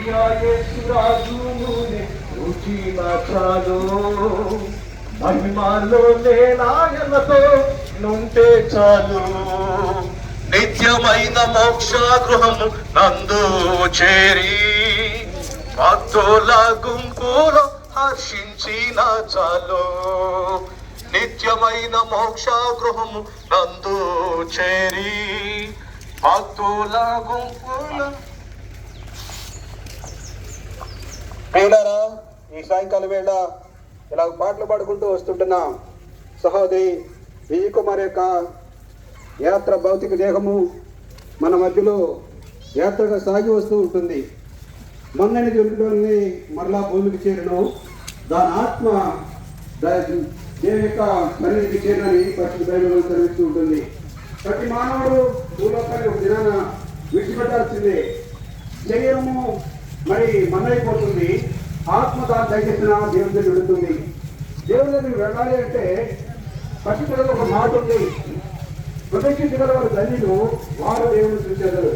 యేసురాజునే రుచిన చాలు మహిమలో నేనాయనతో నుంటే చాలు నిత్యమైన మోక్ష గృహము నందు చేరి భక్తుల గుంపులో హర్షించిన చాలు నిత్యమైన మోక్ష గృహము నందు చేరి భక్తుల గుంపులో. ప్రియులారా, ఈ సాయంకాలం వేళ ఇలా పాటలు పాడుకుంటూ వస్తుంటున్న సహోదరి విజయ్ కుమార్ యొక్క యాత్ర భౌతిక దేహము మన మధ్యలో యాత్రగా సాగి వస్తూ ఉంటుంది. మొన్నని దొరికినోళ్ళని మరలా భూమికి చేరను, దాని ఆత్మ దేవుని యొక్క సన్నిధికి చేరని పరిశుద్ధ బైబిల్లో చదివిస్తూ ఉంటుంది. ప్రతి మానవుడు భూలోకాన్ని ఒక దినాన విడిచిపెట్టాల్సిందే. శరీరము మరి మన్నైపోతుంది, ఆత్మ దాని దయచేసిన దేవుని దగ్గర వెళుతుంది. దేవుని దగ్గరికి వెళ్ళాలి అంటే పరిశుద్ధులలో ఒక మాట ఉంది, ప్రదక్షిణ వారు ధన్యులు, వారు దేవుని చూసేదారు.